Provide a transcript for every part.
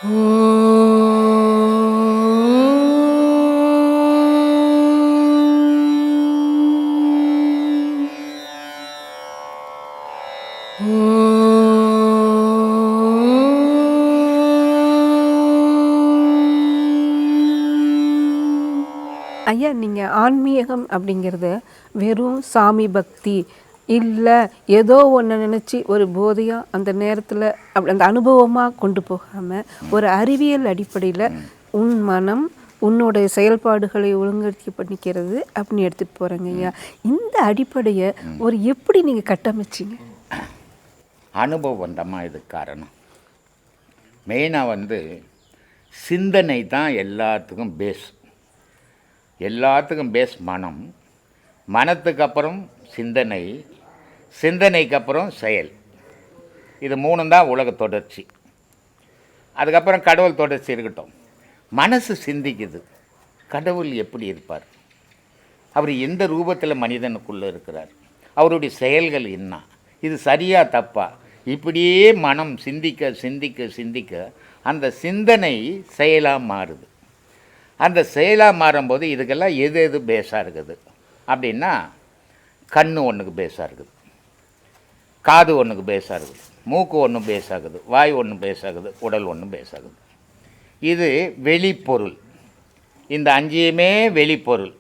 ஐயா, நீங்கள் ஆன்மீகம் அப்படிங்கிறத வெறும் சாமி பக்தி இல்லை, ஏதோ ஒன்று நினச்சி ஒரு போதையாக அந்த நேரத்தில் அப்படி அந்த அனுபவமாக கொண்டு போகாமல் ஒரு அறிவியல் அடிப்படையில் உன் மனம் உன்னோடைய செயல்பாடுகளை ஒழுங்கடுத்தி பண்ணிக்கிறது அப்படின்னு எடுத்துகிட்டு போகிறேங்க ஐயா. இந்த அடிப்படையை ஒரு எப்படி நீங்கள் கட்டமைச்சிங்க? அனுபவம் தான்மா இதுக்கு காரணம். மெயினாக சிந்தனை தான் எல்லாத்துக்கும் பேஸ். எல்லாத்துக்கும் பேஸ் மனம். மனத்துக்கு அப்புறம் சிந்தனை, சிந்தனைக்கு அப்புறம் செயல். இது மூணும் தான் உலக தொடர்ச்சி. அதுக்கப்புறம் கடவுள் தொடர்ச்சி இருக்கட்டும். மனசு சிந்திக்குது, கடவுள் எப்படி இருப்பார், அவர் எந்த ரூபத்தில் மனிதனுக்குள்ளே இருக்கிறார், அவருடைய செயல்கள் என்ன, இது சரியா தப்பா, இப்படியே மனம் சிந்திக்க சிந்திக்க சிந்திக்க அந்த சிந்தனை செயலாக மாறுது. அந்த செயலாக மாறும்போது இதுக்கெல்லாம் எது எது பேஸாக இருக்குது அப்படின்னா, கண் ஒன்றுக்கு பேஸாக இருக்குது, காது ஒன்றுக்கு பேஸாக இருக்குது, மூக்கு ஒன்று பேஸாகுது, வாய் ஒன்று பேஸாகுது, உடல் ஒன்று பேஸாகுது. இது வெளிப்பொருள். இந்த அஞ்சியுமே வெளிப்பொருள்.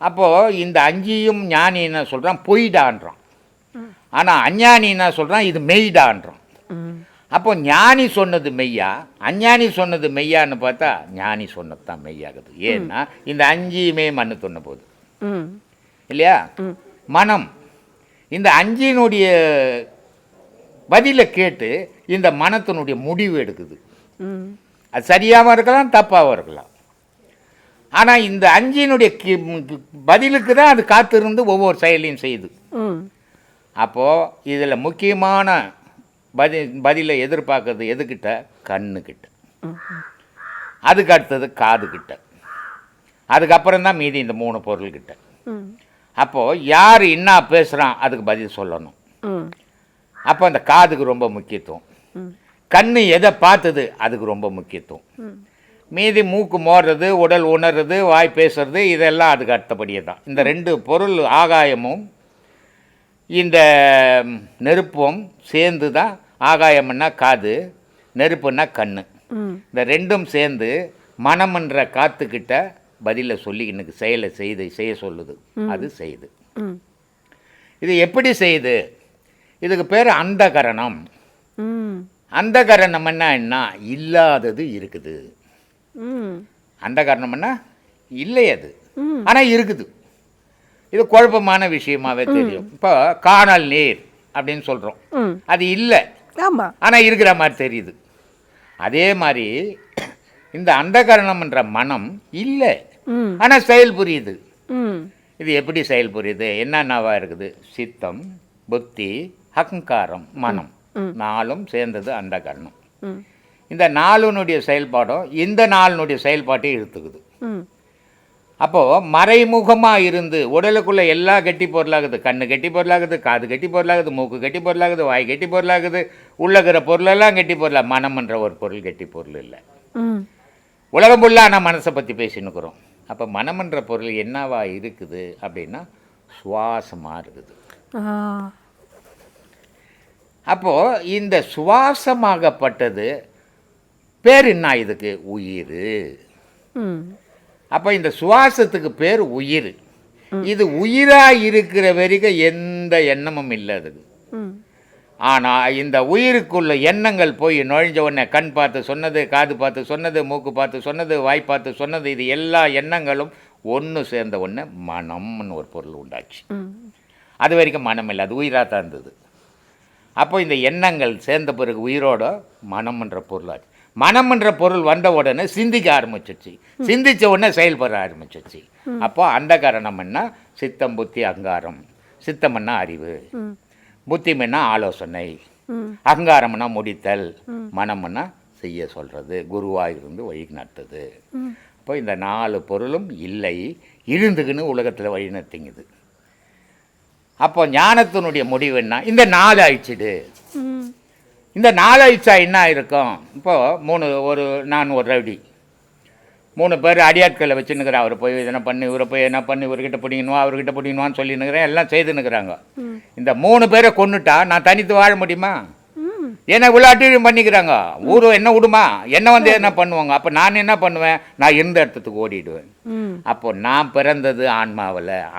அப்போது இந்த அஞ்சியும் ஞானி என்ன சொல்கிறான், பொய்டான்றான். ஆனால் அஞ்ஞானி என்ன சொல்கிறான், இது மெய்டான்றான். அப்போ ஞானி சொன்னது மெய்யா, அஞ்ஞானி சொன்னது மெய்யான்னு பார்த்தா ஞானி சொன்னது தான் மெய்யாகுது. ஏன்னா இந்த அஞ்சியுமே மண்ணு தொன்ன போகுது இல்லையா. மனம் இந்த அஞ்சினுடைய பதிலை கேட்டு இந்த மனத்தினுடைய முடிவு எடுக்குது. அது சரியாகவும் இருக்கலாம், தப்பாகவும் இருக்கலாம். ஆனால் இந்த அஞ்சினுடைய பதிலுக்கு தான் அது காத்திருந்து ஒவ்வொரு செயலையும் செய்யுது. அப்போது இதில் முக்கியமான பதிலை எதிர்பார்க்கறது எதுக்கிட்ட, கண்ணுக்கிட்ட. அதுக்கு அடுத்தது காதுக்கிட்ட, அதுக்கப்புறம் தான் மீதி இந்த 3 பொருள்கிட்ட. அப்போது யார் என்ன பேசுகிறான் அதுக்கு பதில் சொல்லணும். அப்போ அந்த காதுக்கு ரொம்ப முக்கியத்துவம். கண் எதை பார்த்தது அதுக்கு ரொம்ப முக்கியத்துவம். மீதி மூக்கு மோடுறது, உடல் உணர்றது, வாய் பேசுறது, இதெல்லாம் அதுக்கு அடுத்தபடியே தான். இந்த 2 பொருள் ஆகாயமும் இந்த நெருப்பும் சேர்ந்து தான். ஆகாயம்னா காது, நெருப்புன்னா கண். இந்த 2ம் சேர்ந்து மனம்ன்ற காத்துக்கிட்ட பதிலை சொல்லி எனக்கு செயலை செய்ய சொல்லுது. அது செய்யுது. இது எப்படி செய்யுது? இதுக்கு பேர் அந்தகரணம். அந்தகரணம்னா என்ன, இல்லாதது இருக்குது. அந்தகரணம்னா இல்லை அது, ஆனால் இருக்குது. இது குழப்பமான விஷயமாவே தெரியும். இப்போ காணல் நீர் அப்படின்னு சொல்கிறோம், அது இல்லை, ஆனால் இருக்கிற மாதிரி தெரியுது. அதே மாதிரி இந்த அந்தகரணம்ன்ற மனம் இல்லை, ஆனால் செயல் புரியுது. இது எப்படி செயல் புரியுது, என்னென்னவா இருக்குது? சித்தம், புத்தி, அகங்காரம், மனம், 4ம் சேர்ந்தது அந்தகரணம். இந்த 4னுடைய செயல்பாடும் இந்த 4னுடைய செயல்பாட்டையும் இழுத்துக்குது. அப்போது மறைமுகமாக இருந்து உடலுக்குள்ளே எல்லாம் கெட்டி பொருளாகுது. கண்ணு கெட்டி பொருளாகுது, காது கெட்டி பொருளாகுது, மூக்கு கெட்டி பொருளாகுது, வாய் கெட்டி பொருளாகுது, உள்ளகிற பொருளெல்லாம் கெட்டி பொருளா. மனம்ன்ற ஒரு பொருள் கெட்டி பொருள் இல்லை. உலகம் ஃபுல்லாக நான் மனசை பற்றி பேசினுக்கிறோம். அப்போ மனம்ன்ற பொருள் என்னவா இருக்குது அப்படின்னா சுவாசமாக இருக்குது. அப்போது இந்த சுவாசமாகப்பட்டது பேர் என்ன இதுக்கு? உயிர். அப்போ இந்த சுவாசத்துக்கு பேர் உயிர். இது உயிராக இருக்கிற வரைக்கும் எந்த எண்ணமும் இல்லை அதுக்கு. ஆனால் இந்த உயிருக்குள்ள எண்ணங்கள் போய் நுழைஞ்ச உடனே கண் பார்த்து சொன்னது, காது பார்த்து சொன்னது, மூக்கு பார்த்து சொன்னது, வாய் பார்த்து சொன்னது, இது எல்லா எண்ணங்களும் ஒன்று சேர்ந்த உடனே மனம்னு ஒரு பொருள் உண்டாச்சு. அது வரைக்கும் மனம் இல்லை, அது உயிராக தான் இருந்தது. அப்போ இந்த எண்ணங்கள் சேர்ந்த பிறகு உயிரோட மனம்ன்ற பொருளாச்சு. மனம்ன்ற பொருள் வந்த உடனே சிந்திக்க ஆரம்பிச்சிச்சு, சிந்தித்த உடனே செயல்பட ஆரம்பிச்சிச்சு. அப்போ அந்த காரணம்னா சித்தம், புத்தி, அகங்காரம். சித்தம்னா அறிவு, புத்திமன்னா ஆலோசனை, அகங்காரம்னா முடித்தல், மனம்னா செய்ய சொல்கிறது, குருவாக இருந்து வழி நடத்துது. இப்போ இந்த 4 பொருளும் இல்லை, இருந்துக்குன்னு உலகத்தில் வழி நடத்திங்குது. அப்போ ஞானத்தினுடைய முடிவுன்னா இந்த 4 அழிச்சிடு. இந்த 4 ஆயிடுச்சா என்ன இருக்கும்? இப்போது நான் ஒரு ரவுடி 3 பேர் அடியாட்களை வச்சுன்னுக்கிறேன். அவர் போய் இதனை பண்ணி இவரை போய் என்ன பண்ணி இவர்கிட்ட பிடிக்கணுவா அவர்கிட்ட பிடிக்கணுவான்னு சொல்லின்னுக்கிறேன். எல்லாம் செய்துன்னுக்குறாங்க. இந்த 3 பேரை கொன்னுட்டா நான் தனித்து வாழ முடியுமா? ஏன்னா இவ்வளோ அட்டியும் பண்ணிக்கிறாங்க. ஊர் என்ன விடுமா? என்ன வந்து என்ன பண்ணுவாங்க? அப்போ நான் என்ன பண்ணுவேன்? நான் இருந்த இடத்துக்கு ஓடிடுவேன். அப்போ நான் பிறந்தது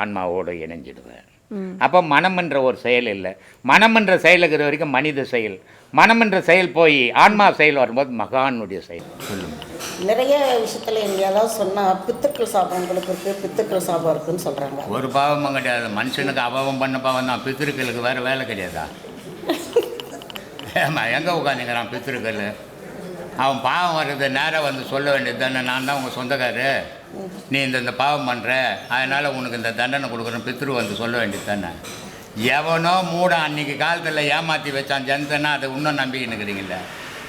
ஆன்மாவோடு இணைஞ்சிடுவேன். அப்போ மனம் என்ற ஒரு செயல் இல்லை. மனம் என்ற செயல் இருக்கிற வரைக்கும் மனித செயல். மனம் என்ற செயல் போய் ஆன்மா செயல் வரும்போது மகானுடைய செயல். சொல்லுங்க. நிறைய விஷயத்தில் எங்கேயாவது சொன்னால் பித்துக்கள் சாப்பிட்றவங்களுக்கு இருக்குது, பித்துக்கள் சாபம் இருக்குன்னு சொல்கிறாங்க. ஒரு பாவமும் கிடையாது. மனுஷனுக்கு அபாவம் பண்ண பாவம் தான். பித்திருக்களுக்கு வேறு வேலை கிடையாதா? ஏமா எங்கே உட்காந்துங்கிறான் பித்திருக்கள்? அவன் பாவம் வர்றது நேராக வந்து சொல்ல வேண்டியது தானே. நான் தான் உங்கள் சொந்தக்காரு, நீ இந்த பாவம் பண்ணுற, அதனால் உனக்கு இந்த தண்டனை கொடுக்குறேன் பித்திரு வந்து சொல்ல வேண்டியது தானே. எவனோ மூட அன்றைக்கி காலத்தில் ஏமாற்றி வச்சான் ஜனத்தனா அதை இன்னும் நம்பிக்கின்னுக்கிறீங்கள.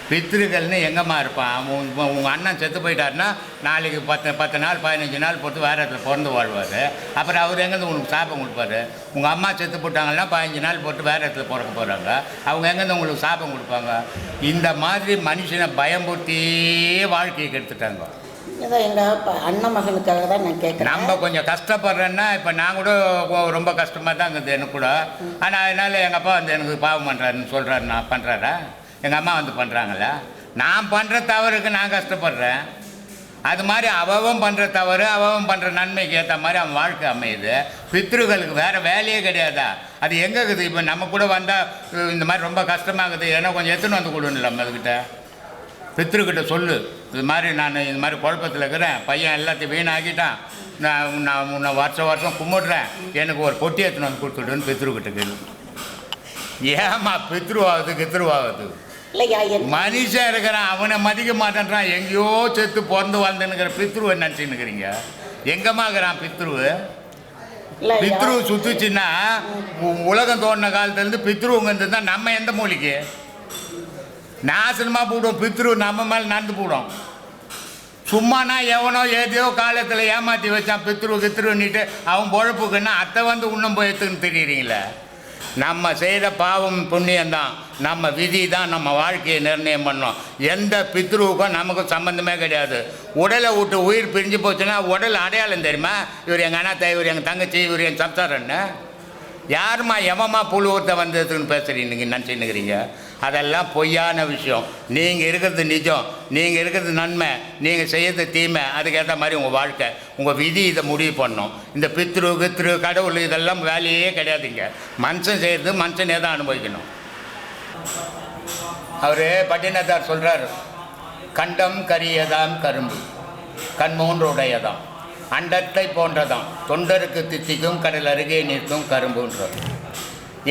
பித்திருக்கள்னு எங்கம்மா இருப்பான்? உங்கள் அண்ணன் செத்து போயிட்டாருன்னா நாளைக்கு 10 நாள் 15 நாள் பொறுத்து வேறு இடத்துல பிறந்து வாழ்வார். அப்புறம் அவர் எங்கேருந்து உனக்கு சாபம் கொடுப்பாரு? உங்கள் அம்மா செத்து போட்டாங்கன்னா 15 நாள் போட்டு வேறு இடத்துல பிறக்க போகிறாங்க. அவங்க எங்கேருந்து உங்களுக்கு சாபம் கொடுப்பாங்க? இந்த மாதிரி மனுஷனை பயம்படுத்தியே வாழ்க்கையை கெடுத்துட்டாங்க. இதான் எங்கள் அண்ணன் மகனுக்காக தான் நான் கேட்குறேன். நம்ம கொஞ்சம் கஷ்டப்படுறேன்னா இப்போ நான் கூட ரொம்ப கஷ்டமாக தான் இருக்குது எனக்கு கூட. ஆனால் அதனால் எங்கள் அப்பா வந்து எனக்கு பாவம் பண்ணுறாருன்னு சொல்கிறாரு. நான் பண்ணுறாரா? எங்கள் அம்மா வந்து பண்ணுறாங்களா? நான் பண்ணுற தவறுக்கு நான் கஷ்டப்படுறேன். அது மாதிரி அவன் பண்ணுற தவறு அவன் பண்ணுற நன்மைக்கு ஏற்ற மாதிரி அவன் வாழ்க்கை அமையுது. பித்ருகளுக்கு வேறு வேலையே கிடையாதா? அது எங்கே இருக்குது? இப்போ நம்ம கூட வந்தால் இந்த மாதிரி ரொம்ப கஷ்டமாகுது, ஏன்னா கொஞ்சம் எத்தனை வந்து கொடுன்னு நம்ம அதுக்கிட்ட பித்ருக்கிட்ட சொல்லு, இது மாதிரி நான் இந்த மாதிரி குழப்பத்தில் இருக்கிறேன், பையன் எல்லாத்தையும் வீணாக்கிட்டான், நான் உன்னை வருஷம் கும்பிட்றேன், எனக்கு ஒரு பொட்டி எடுத்துன்னு வந்து கொடுத்துடுன்னு பித்ருக்கிட்ட கேள்வி. ஏமா பித்ருவாகுது? மனுஷன் இருக்கிறான், அவனை மதிக்க மாட்டேன்றான், எங்கேயோ செத்து பிறந்து வாழ்ந்துன்னுக்கிற பித்ருவை நினச்சின்னுக்கிறீங்க. எங்கம்மா இருக்கிறான் பித்ருவு? பித்ரு சுற்றுச்சுன்னா உலகம் தோணின காலத்துலேருந்து பித்ருவங்க இருந்தால் நம்ம எந்த மூலிக்கு நாசனமாக போடுவோம். பித்ரு நம்ம மேலே நடந்து போடும். சும்மானா எவனோ ஏதையோ காலத்தில் ஏமாற்றி வச்சான் பித்ருன்னிட்டு அவன் பொழப்புக்குன்னா அத்தை வந்து இன்னும் போய் எடுத்துன்னு தெரியுறீங்களே. நம்ம செய்கிற பாவம் புண்ணியந்தான், நம்ம விதி தான் நம்ம வாழ்க்கையை நிர்ணயம் பண்ணோம். எந்த பித்ருவுக்கும் நமக்கும் சம்மந்தமே கிடையாது. உடலை விட்டு உயிர் பிரிஞ்சு போச்சுன்னா உடல் அடையாளம் தெரியுமா? இவர் எங்கள் அண்ணாத்த, இவர் எங்கள் தங்கச்சி, இவர் என் சம்சாரன்னு. யாருமா எவமா புழுவத்தை வந்ததுன்னு பேசுகிறீங்க நினச்சின்னுக்கிறீங்க? அதெல்லாம் பொய்யான விஷயம். நீங்கள் இருக்கிறது நிஜம், நீங்கள் இருக்கிறது நன்மை, நீங்கள் செய்யறது தீமை. அதுக்கேற்ற மாதிரி உங்கள் வாழ்க்கை, உங்கள் விதி இதை முடிவு பண்ணணும். இந்த பித்ரு கடவுள் இதெல்லாம் வேலையே கிடையாதுங்க. மனுஷன் செய்கிறது மனுஷனே தான் அனுபவிக்கணும். அவர் பட்டினத்தார் சொல்கிறார், கண்டம் கரியதாம் கரும்பு, கண்மூன்று உடையதாம், அண்டத்தை போன்றதாம், தொண்டருக்கு தித்திக்கும் கடல் அருகே நிற்கும் கரும்புன்றார்.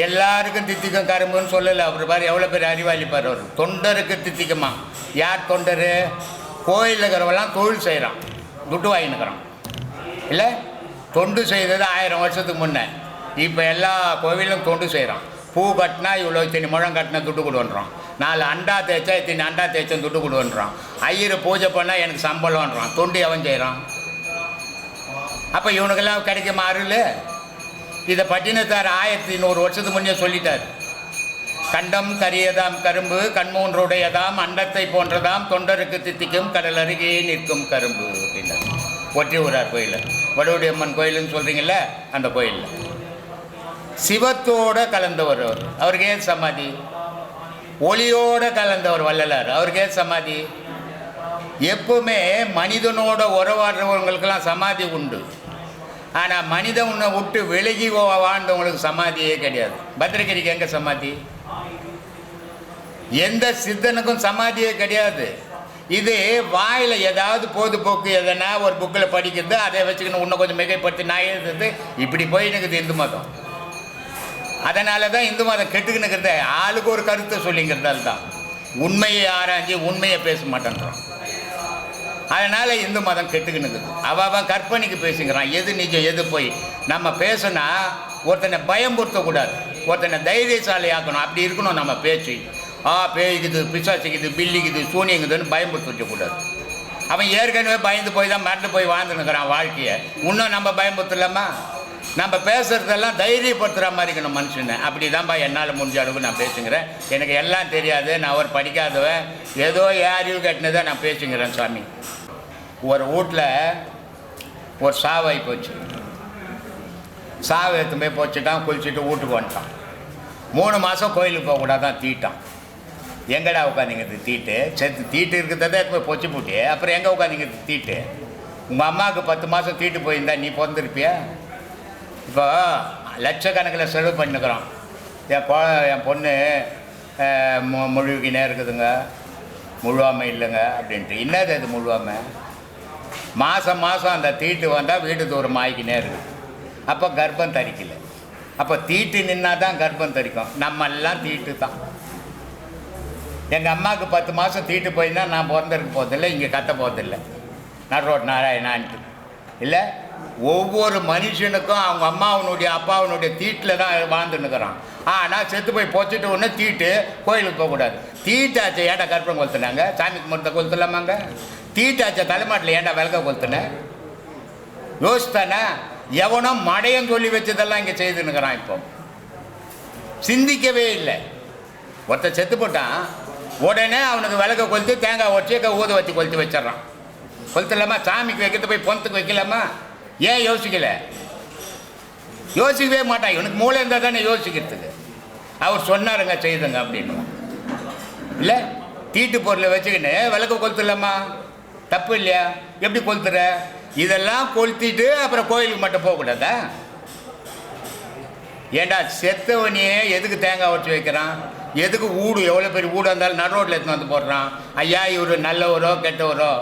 எல்லாருக்கும் தித்திக்கும் கரும்புன்னு சொல்லலை. அவர் பாரு எவ்வளோ பேர் அறிவாளிப்பார். அவர் தொண்டருக்கு தித்திக்குமா? யார் தொண்டர்? கோயிலில் இருக்கிறவெல்லாம் தொழில் செய்கிறான், துட்டு வாங்கினுக்கிறான் இல்லை? தொண்டு செய்தது 1000 வருஷத்துக்கு முன்னே. இப்போ எல்லா கோவிலும் தொண்டு செய்கிறான். பூ கட்டினா இவ்வளோ இத்தனை முழம் கட்டினா துட்டு கொடுன்றான். 4 அண்டா தேய்ச்சா இத்தனை அண்டா தேய்ச்சா துட்டு கொடுன்றான். ஐயர் பூஜை பண்ணால் எனக்கு சம்பளம்ன்றான். தொண்டு அவன் செய்கிறான். அப்போ இவனுக்கெல்லாம் கிடைக்குமா அருள்? இதை பட்டினத்தார் 1100 வருஷத்துக்கு முன்னே சொல்லிட்டார். கண்டம் கரியதாம் கரும்பு, கண்மூன்றுடையதாம், அண்டத்தை போன்றதாம், தொண்டருக்கு தித்திக்கும் கடல் அருகே நிற்கும் கரும்பு அப்படின்னார். ஒற்றியூரார் கோயில், வடுவடியம்மன் கோயிலுன்னு சொல்கிறீங்கள, அந்த கோயிலில் சிவத்தோடு கலந்தவர் அவர். அவருக்கே சமாதி. ஒளியோடு கலந்தவர் வள்ளலார். அவருக்கே சமாதி. எப்பவுமே மனிதனோட உறவாடுறவங்களுக்கெல்லாம் சமாதி உண்டு. ஆனால் மனிதனை விட்டு விலகி வாழ்ந்தவங்களுக்கு சமாதியே கிடையாது. பத்திரகிரிக்கு எங்கே சமாதி? எந்த சித்தனுக்கும் சமாதியே கிடையாது. இது வாயில் ஏதாவது பொழுதுபோக்கு எதனா ஒரு புக்கில் படிக்கிறது, அதை வச்சுக்கணும் இன்னும் கொஞ்சம் மிகைப்படுத்தி நான் எழுதுறது, இப்படி போயின்னுக்குது இந்து மதம். அதனால தான் இந்து மதம் கெட்டுக்குன்னு இருக்கிறத ஆளுக்கு ஒரு கருத்தை சொல்லிங்கிறதால தான். உண்மையை ஆராய்ச்சி உண்மையை பேச மாட்டேன்றான். அதனால் இந்து மதம் கெட்டுக்கினுக்குது. அவன் கற்பனைக்கு பேசுங்கிறான். எது நிஜம் எது போய் நம்ம பேசுனா ஒருத்தனை பயம்படுத்தக்கூடாது, ஒருத்தனை தைரியசாலி ஆக்கணும். அப்படி இருக்கணும் நம்ம பேச்சு. பேய்க்குது, பிசாசிக்குது, பில்லிக்குது, சூனியங்குதுன்னு பயம்படுத்த வைக்கக்கூடாது. அவன் ஏற்கனவே பயந்து போய் தான் மறந்து போய் வாழ்ந்துன்னுக்கிறான் வாழ்க்கையை. இன்னும் நம்ம பயம்படுத்தலாமா? நம்ம பேசுகிறதெல்லாம் தைரியப்படுத்துகிற மாதிரி இருக்கணும் மனுஷனை. அப்படி தான்ப்பா என்னால் முடிஞ்ச அளவுக்கு நான் பேசுங்கிறேன். எனக்கு எல்லாம் தெரியாது, நான் ஒரு படிக்காதவன், ஏதோ யாரையும் கட்டினதை நான் பேசுங்கிறேன் சாமி. ஒரு வீட்டில் ஒரு சாவாகி போச்சு. சாவை எடுத்து போய் போச்சுட்டான், குளிச்சுட்டு வீட்டுக்கு வந்துட்டான். 3 மாதம் கோயிலுக்கு போகக்கூடாதான், தீட்டான். எங்கடா உட்காந்துங்கிறது தீட்டு? செத்து தீட்டு இருக்கிறத எடுத்து போய் பொச்சு போட்டு அப்புறம் எங்கே உட்காந்துங்கிறது தீட்டு? உங்கள் அம்மாவுக்கு 10 மாதம் தீட்டு போயிருந்தா நீ பிறந்திருப்பியா? இப்போ லட்சக்கணக்கில் செலவு பண்ணிக்கிறோம். என் பொண்ணு முழுகினே இருக்குதுங்க, முழுவாமை இல்லைங்க அப்படின்ட்டு. என்னது அது முழுவாமை? மாதம் அந்த தீட்டு வந்தால் வீடு தூரம் ஆகிக்கினே இருக்குது. அப்போ கர்ப்பம் தரிக்கலை. அப்போ தீட்டு நின்னா தான் கர்ப்பம் தரிக்கும். நம்மெல்லாம் தீட்டு தான். எங்கள் அம்மாவுக்கு 10 மாதம் தீட்டு போயிருந்தா நான் பிறந்திருக்க போகிறதில்லை, இங்கே கத்த போகிறதில்லை, நடுரோட் நாராயணான்ட்டு இல்லை. ஒவ்வொரு மனுஷனுக்கும் அவங்க அம்மாவனுடைய அப்பாவனுடைய தீட்டில் தான் வாழ்ந்துன்னுக்குறான். ஆனால் செத்து போய் பொச்சிட்டு ஒன்று தீட்டு, கோயிலுக்கு போகக்கூடாது. தீட்டாச்சை ஏன்டா கற்பனை கொளுத்துனாங்க? சாமிக்கு மருந்தை கொளுத்துலாமாங்க? தீட்டாச்சை தலைமாட்டில் ஏன்டா விளக்க கொளுத்துன? யோசித்தானே? எவனோ மடையம் சொல்லி வச்சதெல்லாம் இங்கே செய்துன்னுக்குறான். இப்போ சிந்திக்கவே இல்லை. ஒருத்தர் செத்து போட்டான், உடனே அவனுக்கு விளக்க கொளுத்து தேங்காய் உடச்சி ஊத வச்சு கொளுத்து வச்சிட்றான். கொளுத்தலாமா? சாமிக்கு வைக்கிறது போய் பொணத்துக்கு வைக்கலாமா? ஏன் யோசிக்கல? யோசிக்கவே மாட்டான். இவனுக்கு மூளை இருந்தால் தானே யோசிக்கிறதுக்கு. அவர் சொன்னாருங்க செய்துங்க அப்படின்னு. இல்லை, தீட்டு பொருளை வச்சுக்கின்னு விளக்க கொளுத்துலாமா? தப்பு இல்லையா? எப்படி கொளுத்துற? இதெல்லாம் கொளுத்திட்டு அப்புறம் கோயிலுக்கு மட்டும் போகக்கூடாதா? ஏண்டா செத்தவனையே எதுக்கு தேங்காய் உடச்சி வைக்கிறான்? எதுக்கு வீடு, எவ்வளோ பெரிய வீடு இருந்தாலும் நடு ரோட்டில் எடுத்துன்னு வந்து போடுறான்? ஐயா இவர் நல்லவரோ கெட்டவரோ,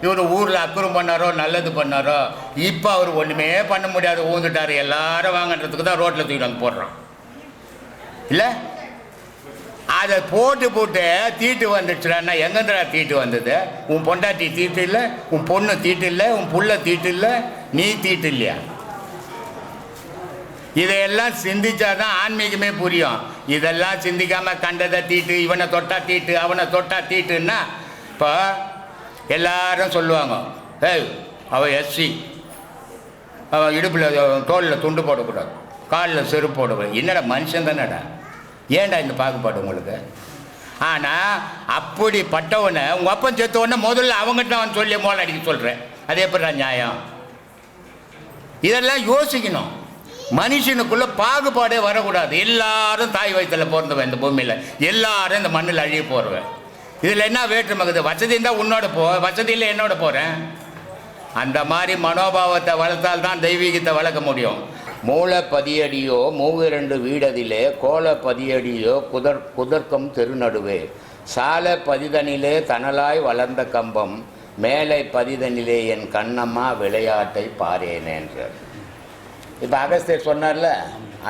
இவர் ஊரில் அக்குறம் பண்ணாரோ நல்லது பண்ணாரோ, இப்போ அவர் ஒன்றுமே பண்ண முடியாது, ஊந்துட்டார். எல்லாரும் வாங்கன்றதுக்கு தான் ரோட்டில் தூக்கிட்டு வந்து போடுறான். இல்லை, அதை போட்டு தீட்டு வந்துடுச்சுடான்னா எங்கேருந்துடா தீட்டு வந்தது? உன் பொண்டாட்டி தீட்டு இல்லை, உன் பொண்ணு தீட்டு இல்லை, உன் புள்ள தீட்டு இல்லை, நீ தீட்டு இல்லையா? இதையெல்லாம் சிந்திச்சாதான் ஆன்மீகமே புரியும். இதெல்லாம் சிந்திக்காமல் கண்டதை தீட்டு, இவனை தொட்டா தீட்டு, அவனை தொட்டா தீட்டுன்னா இப்போ எல்லாரும் சொல்லுவாங்க, ஏய் அவள் எஸ்சி, அவள் இடுப்பில் தோளில் துண்டு போடக்கூடாது, காலில் செருப்பு போடக்கூடாது. என்னடா மனுஷன் தானேடா? ஏன்டா இந்த பாகுபாடு உங்களுக்கு? ஆனால் அப்படிப்பட்டவனை உங்கள் அப்பன் செத்தவொடனே முதல்ல அவங்ககிட்ட அவன் சொல்லி மோளை அடிக்க சொல்கிறேன். அது எப்படிடா நியாயம்? இதெல்லாம் யோசிக்கணும். மனுஷனுக்குள்ளே பாகுபாடே வரக்கூடாது. எல்லாரும் தாய் வயிற்றில் பிறந்தவன் இந்த பூமியில், எல்லாரும் இந்த மண்ணில் அழிய போகிறவன். இதில் என்ன வேற்றுமகுது? வசதி இருந்தால் உன்னோட போ, வசதி இல்லை என்னோட போகிறேன். அந்த மாதிரி மனோபாவத்தை வளர்த்தால் தான் தெய்வீகத்தை வளர்க்க முடியும். மூல பதியடியோ 32 வீடதிலே, கோல பதியடியோ குதர்க்கம் தெருநடுவே, சால பதிதனிலே தனலாய் வளர்ந்த கம்பம், மேலை பதிதனிலே என் கண்ணம்மா விளையாட்டை பாரேனேன்றார். இப்போ அகஸ்தியர் சொன்னார்ல,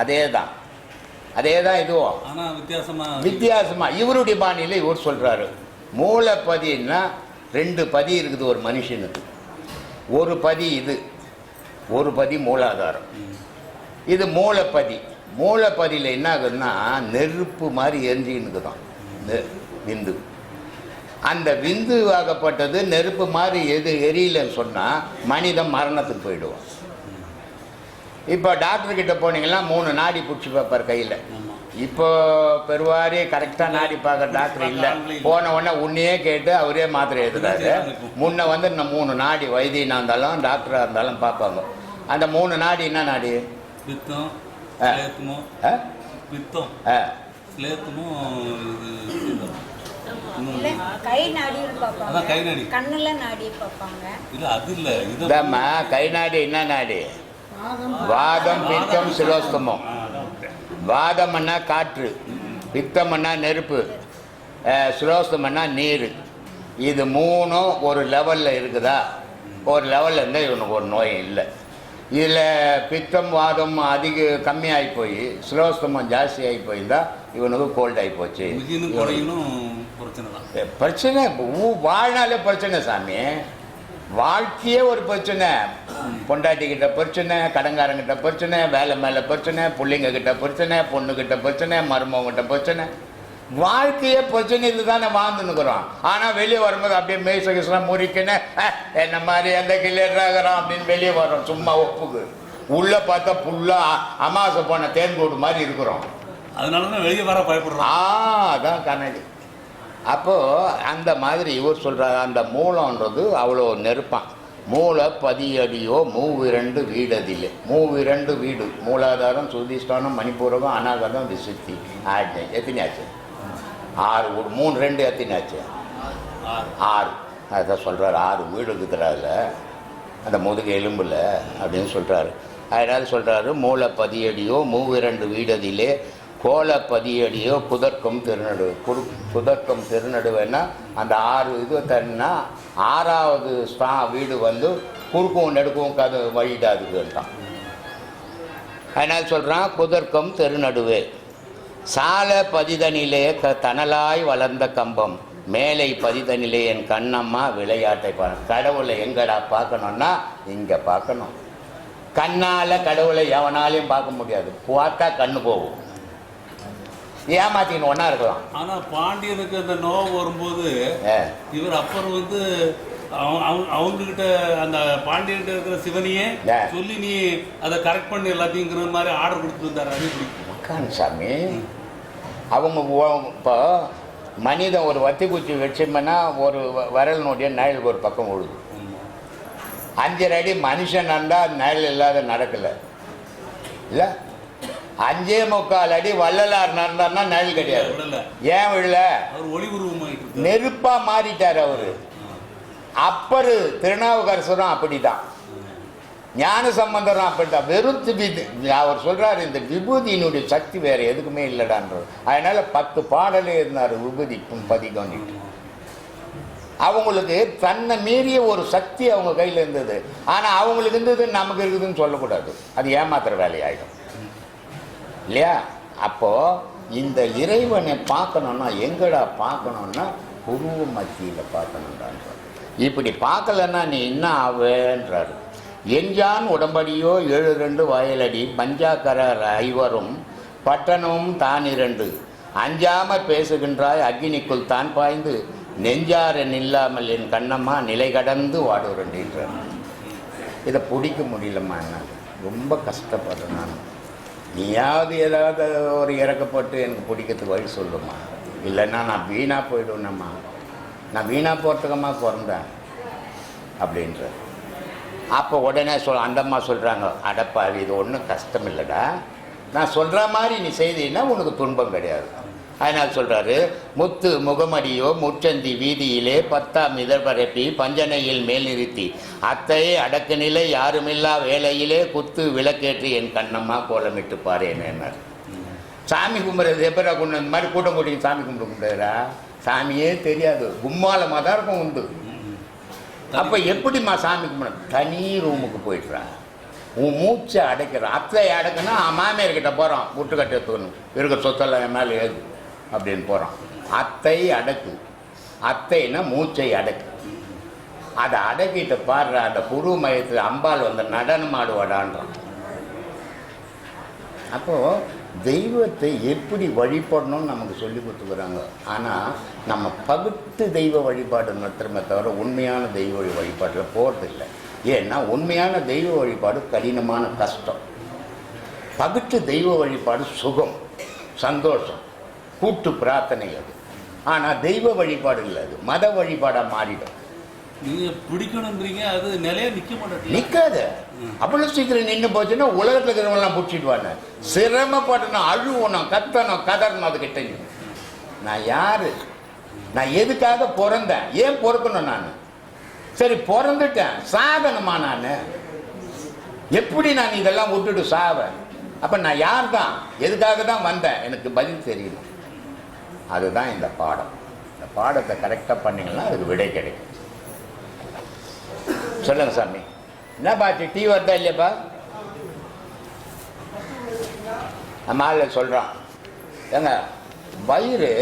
அதே தான் இதுவும் வித்தியாசமா இவருடைய பாணியில் இவர் சொல்றாரு. மூலப்பதின்னா 2 பதி இருக்குது ஒரு மனுஷனுக்கு. ஒரு பதி இது, ஒரு பதி மூலாதாரம். இது மூலப்பதி. மூலப்பதியில் என்ன ஆகுதுன்னா நெருப்பு மாதிரி எரிஞ்சின்னு தான் விந்து. அந்த விந்து ஆகப்பட்டது நெருப்பு மாதிரி எரியலன்னு சொன்னால் மனிதன் மரணத்துக்கு போயிடுவான். இப்போ டாக்டர்கிட்ட போனீங்கன்னா 3 நாடி பிடிச்சி பார்ப்பார் கையில். இப்போ பெருவாரி கரெக்டாக நாடி பார்க்குற டாக்டர் இல்லை. போன உடனே உன்னையே கேட்டு அவரே மாத்திரை எழுதுறாரு. முன்ன வந்து இந்த 3 நாடி வைத்தியனாக இருந்தாலும் டாக்டராக இருந்தாலும் பார்ப்பாங்க. அந்த 3 நாடி என்ன நாடி? பித்தம், கை நாடி பார்ப்பாங்க, கண்ணுல நாடி பார்ப்பாங்க. இல்ல அது இல்ல, இது கை நாடி என்ன நாடி? வாதம், பித்தம், சிலோஸ்தமம். வாதம்னா காற்று, பித்தம்னா நெருப்பு, சிலோஸ்தமன்னா நீர். இது 3ம் ஒரு லெவலில் இருக்குதா? ஒரு லெவலில் இருந்தால் இவனுக்கு ஒரு நோய் இல்லை. இதில் பித்தம் வாதம் கம்மியாகி போய் சிலோஸ்தமம் ஜாஸ்தி ஆகி போயிருந்தால் இவனுக்கு கோல்ட் ஆகி போச்சு. பிரச்சனை வாழ்நாளே பிரச்சனை சாமி. வாழ்க்கையே ஒரு பிரச்சனை. பொண்டாட்டிக்கிட்ட பிரச்சனை, கடங்காரங்கிட்ட பிரச்சனை, வேலை மேலே பிரச்சனை, பிள்ளைங்க கிட்ட பிரச்சனை, பொண்ணுக்கிட்ட பிரச்சனை, மருமகிட்ட பிரச்சனை. வாழ்க்கையே பிரச்சனை இது தானே வாழ்ந்துன்னுக்குறோம். ஆனால் வெளியே வரும்போது அப்படியே மேய்சகிசலாம் முறிக்கணும், என்ன மாதிரி எந்த கிளியராகிறான் அப்படின்னு வெளியே வரோம் சும்மா ஒப்புக்கு. உள்ளே பார்த்தா ஃபுல்லாக அமாவாசை போன தேன்கூடு மாதிரி இருக்கிறோம். அதனால தான் வெளியே வர பயப்படுறோம். அதான் கண்ணாடி. அப்போது அந்த மாதிரி இவர் சொல்கிறார், அந்த மூலன்றது அவ்வளோ நெருப்பான். மூல 10 அடியோ 32 வீடதில்லை. 32 வீடு, மூலாதாரம், சுதிஷ்டானம், மணிப்பூரகம், அநாகதம், விசுத்தி. எத்தனை ஆச்சு? 6 வீடு. 3 2 எத்தனை ஆச்சு? 6. அதான் சொல்கிறார், 6 வீடு இருக்கிறாருல அந்த முதுகு எலும்பில் அப்படின்னு சொல்கிறாரு. அதனால் சொல்கிறாரு, மூல 10 அடியோ 32 வீடதிலே கோல 10 அடியோ குதர்க்கம் திருநடு. குதர்க்கம் திருநடுவேன்னா அந்த 6 இது தன்னா 6வது வீடு வந்து குறுக்கவும் நெடுக்கவும் கது வழிடாதுக்குன்ட்டான். அதனால் சொல்கிறான், குதர்க்கம் திருநடுவே சால பதிதனிலே தனலாய் வளர்ந்த கம்பம் மேலை பதிதனிலே என் கண்ணம்மா விளையாட்டை பார்க்க. கடவுளை எங்கடா பார்க்கணுன்னா இங்கே பார்க்கணும். கண்ணால் கடவுளை எவனாலையும் பார்க்க முடியாது. பார்த்தா கண்ணு போகும். ஏமாத்தின்னு ஒன்றா இருக்கலாம். ஆனால் பாண்டியனுக்கு அந்த நோவு வரும்போது இவர் அப்பர் வந்து அவங்ககிட்ட அந்த பாண்டியன்கிட்ட இருக்கிற சிவனையே சொல்லி நீ அதை கரெக்ட் பண்ணி எல்லாத்தையுங்கிற மாதிரி ஆர்டர் கொடுத்துருந்தாரு. அது பிடிக்கும் சாமி. அவங்க இப்போ மனிதன் ஒரு வத்தி குச்சி வச்சோம்னா ஒரு விரலினுடைய நிழல் ஒரு பக்கம் விழுது. 5 அடி மனுஷன் நடந்தால் நிழல் இல்லாத நடக்கலை இல்லை. 5.25 அடி வள்ளலார் நடந்தார்னா நிழல் கிடையாது. ஏன் விழல? நெருப்பா மாறிட்டார் அவரு. அப்பரு திருநாவுக்கரசரும் அப்படிதான், ஞான சம்பந்தரும் அப்படித்தான். வெறும் அவர் சொல்றாரு, இந்த விபூதியினுடைய சக்தி வேற எதுக்குமே இல்லைடான்றது. அதனால 10 பாடலே இருந்தார் விபூதி பதிகம்னு. அவங்களுக்கு தன்னை மீறிய ஒரு சக்தி அவங்க கையில் இருந்தது. ஆனால் அவங்களுக்கு இருந்தது நமக்கு இருக்குதுன்னு சொல்லக்கூடாது, அது ஏமாத்துற வேலையாயிடும் இல்லையா? அப்போது இந்த இறைவனை பார்க்கணுன்னா எங்கடா பார்க்கணுன்னா புருவ மத்தியில் பார்க்கணுன்றான். இப்படி பார்க்கலன்னா நீ என்ன ஆவேன்றாரு. எஞ்சான் உடம்படியோ 72 வயலடி பஞ்சாக்கர ஐவரும் பட்டணமும் தான் 2 அஞ்சாமல் பேசுகின்றாய் அக்னிக்குள் தான் பாய்ந்து நெஞ்சாரன் இல்லாமல் என் கண்ணம்மா நிலை கடந்து வாடுறேன்றார். இதை பிடிக்க முடியலம்மா, என்ன ரொம்ப கஷ்டப்படுறேன் நான். நீயாவது ஏதாவது ஒரு இறக்கப்பட்டு எனக்கு பிடிக்கிறதுக்கு வழி சொல்லுமா, இல்லைன்னா நான் வீணாக போயிடுவேன்னம்மா. நான் வீணாக போகிறதுக்கம்மா பிறந்தேன் அப்படின்ற. அப்போ உடனே அந்தம்மா சொல்கிறாங்க, அடப்பாவி இது ஒன்றும் கஷ்டம் இல்லைடா, நான் சொல்கிற மாதிரி நீ செய்தீன்னா உனக்கு துன்பம் கிடையாது. அதனால் சொல்கிறாரு, முத்து முகமடியோ முற்றந்தி வீதியிலே 10ஆம் இதழ்பரப்பி பஞ்சனையில் மேல் நிறுத்தி அத்தையே அடக்கு நிலை யாருமில்லா வேலையிலே குத்து விளக்கேற்றி என் கண்ணம்மா கோலமிட்டு பாருன்னார். சாமி கும்பிட்றது எப்படா கொண்டு இந்த மாதிரி கூட்டம் கூட்டி சாமி கும்பிடுறா? சாமியே தெரியாது, கும்மாலமாக தான் இருக்கும் உண்டு. அப்போ எப்படிம்மா சாமி கும்பிட? தனி ரூமுக்கு போயிட்டுறான், உன் மூச்சை அடைக்கிறான். அத்தை அடக்குன்னா மாமியார்கிட்ட போகிறான், முட்டுக்கட்டை தூணும் இருக்கிற சொத்தெல்லாம் என் மேலே ஏது அப்படின்னு போகிறான். அத்தை அடக்கு, அத்தைன்னா மூச்சை அடக்கு. அதை அடக்கிட்டு பாடுற அந்த புரு மையத்தில் அம்பாள் வந்து நடனம் ஆடுவாடான்றான். அப்போது தெய்வத்தை எப்படி வழிபடணும்னு நமக்கு சொல்லி கொடுத்துக்கிறாங்க. ஆனால் நம்ம பகுத்து தெய்வ வழிபாடு நடத்துகிறோமே தவிர உண்மையான தெய்வ வழிபாட்டில் போகிறதில்லை. ஏன்னா உண்மையான தெய்வ வழிபாடு கடினமான கஷ்டம், பகுத்து தெய்வ வழிபாடு சுகம் சந்தோஷம் கூட்டு பிரார்த்தனை. அது ஆனால் தெய்வ வழிபாடு இல்லை, அது மத வழிபாடாக மாறிடும். நீங்கள் பிடிக்கணுன்றீங்க, அது நிலையா நிற்க மாட்டேன், நிற்காது. அவ்வளோ சீக்கிரம் நின்று போச்சுன்னா உலகத்தில் இருக்கிறவங்களாம் பிடிச்சிடுவாங்க. சிரமப்படணும், அழுவணும், கத்தணும், கதறணும். அதுக்கிட்ட நான் யார், நான் எதுக்காக பிறந்தேன், ஏன் பொறுக்கணும்? நான் சரி பிறந்துட்டேன், சாகணுமா? நான் எப்படி நான் இதெல்லாம் விட்டுட்டு சாவேன்? அப்போ நான் யார் தான், எதுக்காக தான் வந்தேன், எனக்கு பதில் தெரியணும். அதுதான் இந்த பாடம். இந்த பாடத்தை கரெக்டாக பண்ணிங்கன்னா அதுக்கு விடை கிடைக்கும். சொல்லுங்க சாமி, என்ன பாச்சு டீ வருதா இல்லையாப்பா? நம்ம ஆள் சொல்கிறான், ஏங்க வயிறு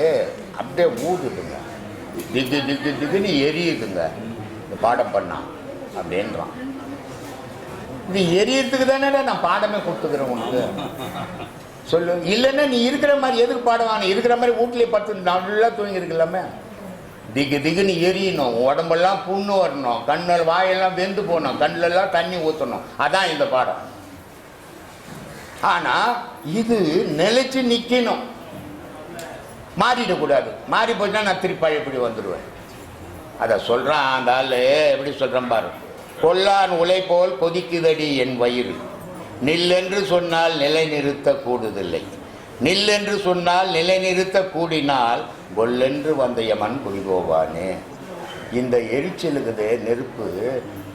அப்படியே ஊதுதுங்க, திக்கு திக்கு திக்குன்னு எரியுதுங்க இந்த பாடம் பண்ணான் அப்படின்றான். இது எரியறதுக்கு தானே நான் பாடமே கொடுத்துக்கிறேன் உனக்கு, சொல்லு. இல்லைன்னா நீ இருக்கிற மாதிரி எதுக்கு பாடுவாங்க? இருக்கிற மாதிரி வீட்லேயே படுத்து நல்லா தூங்கி இருக்கலாமே. திக்கு திக்குன்னு எரியணும், உடம்பெல்லாம் புண்ணு வரணும், கண்ணில் வாயெல்லாம் வெந்து போகணும், கண்ணிலெல்லாம் தண்ணி ஊற்றணும். அதான் இந்த பாடம். ஆனால் இது நிலைச்சு நிற்கணும், மாறிடக்கூடாது. மாறி போச்சுன்னா நான் திருப்பி பழையபடி வந்துடுவேன். அதை சொல்கிறான் அந்த ஆள். எப்படி சொல்கிறேன் பாரு. கொல்லான் உலை போல் கொதிக்குதடி என் வயிறு, நில்லென்று சொன்னால் நிலைநிறுத்த கூடுதில்லை, நில்லென்று சொன்னால் நிலைநிறுத்த கூடினால் கொல்லென்று வந்த யமன் குறிபோவானே. இந்த எரிச்சலுக்குது நெருப்பு,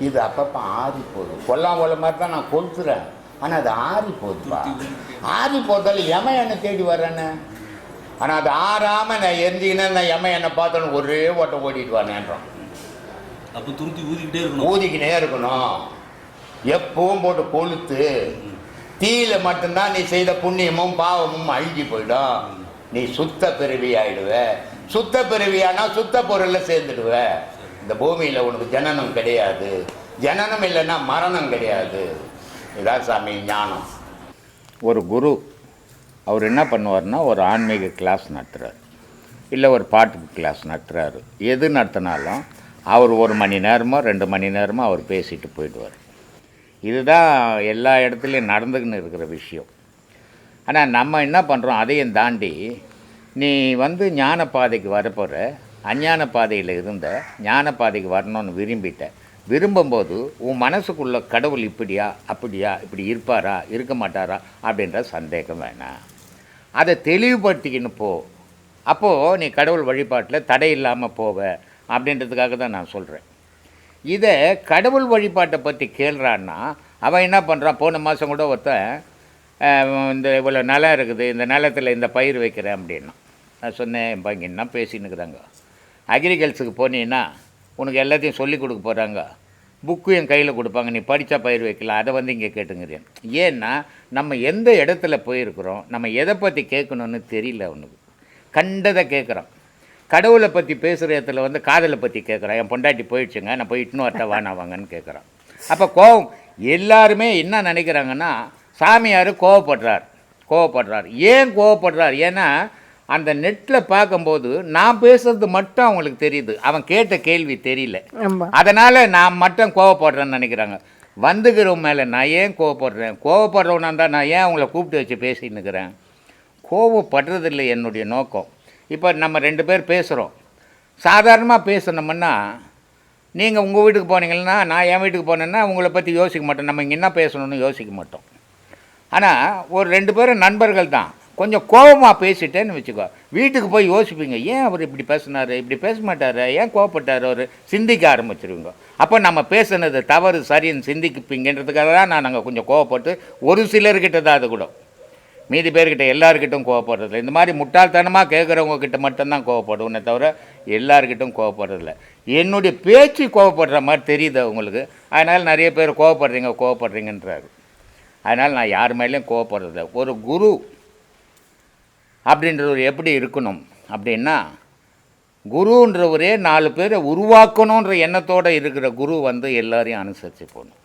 இது அப்பப்போ ஆறி போகுது. கொல்லாம் கொள்ள மாதிரி தான் நான் கொளுத்துறேன், ஆனால் அது ஆறி போகுதுப்பா. ஆறி போதால் யமன் என்னை தேடி வர்றேன்னு. ஆனால் அது ஆறாமல் நான் எரிஞ்சிக்கினேன், நான் யமன் என்னை பார்த்தோன்னு ஒரே ஓட்டம் ஓடிட்டு வானேன்றோம். அப்போ துருத்தி ஊதிக்கிட்டே இருக்கணும், ஊதிக்கினே இருக்கணும். எப்பவும் போட்டு கொளுத்து. தீயில மட்டும்தான் நீ செய்த புண்ணியமும் பாவமும் அழிஞ்சு போயிடும். நீ சுத்த பிறவி ஆயிடுவ. சுத்த பிறவியானா சுத்த பொருள்ல சேர்ந்துடுவ. இந்த பூமியில உனக்கு ஜனனம் கிடையாது. ஜனனம் இல்லைன்னா மரணம் கிடையாது. இதான் சாமி ஞானம். ஒரு குரு அவர் என்ன பண்ணுவார்னா, ஒரு ஆன்மீக கிளாஸ் நடத்துகிறார், இல்லை ஒரு பாட்டுக்கு கிளாஸ் நடத்துகிறாரு. எது நடத்தினாலும் அவர் 1 மணி நேரமோ 2 மணி நேரமோ அவர் பேசிட்டு போயிடுவார். இதுதான் எல்லா இடத்துலையும் நடந்துக்கின்னு இருக்கிற விஷயம். ஆனால் நம்ம என்ன பண்ணுறோம், அதையும் தாண்டி நீ ஞான பாதைக்கு வரப்போகிற, அஞ்ஞான பாதையில் இருந்த ஞான பாதைக்கு வரணும்னு விரும்பும்போது உன் மனசுக்குள்ள கடவுள் இப்படியா அப்படியா, இப்படி இருப்பாரா இருக்க மாட்டாரா அப்படின்ற சந்தேகம் வேணாம். அதை தெளிவுபடுத்திக்கின்னு போ. அப்போது நீ கடவுள் வழிபாட்டில் தடை இல்லாமல் போவ அப்படின்றதுக்காக தான் நான் சொல்கிறேன். இதை கடவுள் வழிபாட்டை பற்றி கேள்றான்னா அவன் என்ன பண்ணுறான், போன மாதம் கூட ஒருத்தன் இந்த இவ்வளோ நிலம் இருக்குது, இந்த நிலத்தில் இந்த பயிர் வைக்கிறேன் அப்படின்னா நான் சொன்னேன், இப்போ இங்கே என்ன பேசின்னுக்குறாங்க, அக்ரிகல்ச்சருக்கு போனீங்கன்னா உனக்கு எல்லாத்தையும் சொல்லி கொடுக்க போகிறாங்க, புக்கு என் கையில் கொடுப்பாங்க, நீ படித்தா பயிர் வைக்கலாம், அதை இங்கே கேட்டுங்கிறேன். ஏன்னா நம்ம எந்த இடத்துல போயிருக்கிறோம், நம்ம எதை பற்றி கேட்கணுன்னு தெரியல. அவனுக்கு கண்டதை கேட்குறான். கடவுளை பற்றி பேசுகிற இடத்துல காதலை பற்றி கேட்குறான். என் பொண்டாட்டி போயிடுச்சுங்க, நான் போய் இன்னும் வரட்ட வானாவாங்கன்னு கேட்குறான். அப்போ கோபம். எல்லாருமே என்ன நினைக்கிறாங்கன்னா, சாமியார் கோவப்படுறார். ஏன் கோவப்படுறார்? ஏன்னா அந்த நெட்டில் பார்க்கும்போது நான் பேசுறது மட்டும் அவங்களுக்கு தெரியுது, அவன் கேட்ட கேள்வி தெரியல. அதனால் நான் மட்டும் கோவப்படுறேன்னு நினைக்கிறாங்க. வந்துக்கிறவன் மேலே நான் ஏன் கோவப்படுறவனா இருந்தால் நான் ஏன் அவங்கள கூப்பிட்டு வச்சு பேசின்னுக்கிறேன்? கோவப்படுறதில்லை என்னுடைய நோக்கம். இப்போ நம்ம 2 பேர் பேசுகிறோம், சாதாரணமாக பேசணுமுன்னா நீங்கள் உங்கள் வீட்டுக்கு போனீங்கன்னா நான் என் வீட்டுக்கு போனேன்னா உங்களை பற்றி யோசிக்க மாட்டோம், நம்ம இங்கே என்ன பேசணும்னு யோசிக்க மாட்டோம். ஆனால் ஒரு 2 பேரும் நண்பர்கள் தான், கொஞ்சம் கோபமாக பேசிட்டேன்னு வச்சுக்கோ, வீட்டுக்கு போய் யோசிப்பீங்க, ஏன் அவர் இப்படி பேசினார், இப்படி பேச மாட்டார், ஏன் கோவப்பட்டார், அவர் சிந்திக்க ஆரம்பிச்சிருவீங்க. அப்போ நம்ம பேசுனது தவறு சரின்னு சிந்திக்குப்பீங்கன்றதுக்காக தான் நாங்கள் கொஞ்சம் கோவப்பட்டு ஒரு சிலர்கிட்ட தான், அது கூட மீதி பேர்கிட்ட எல்லாருக்கிட்டும் கோவப்படுறதில்ல. இந்த மாதிரி முட்டாள்தனமாக கேட்குறவங்க கிட்ட மட்டும்தான் கோவப்படுவோன்னே தவிர எல்லாருக்கிட்டும் கோவப்படுறதில்ல. என்னுடைய பேச்சு கோவப்படுற மாதிரி தெரியுது அவங்களுக்கு, அதனால் நிறைய பேர் கோவப்படுறீங்கன்றாரு. அதனால் நான் யார் மேலேயும் கோவப்படுறதில்ல. ஒரு குரு அப்படின்றவர் எப்படி இருக்கணும் அப்படின்னா, குருன்றவரே 4 பேரை உருவாக்கணுன்ற எண்ணத்தோடு இருக்கிற குரு எல்லாரையும் அனுசரித்து போகணும்.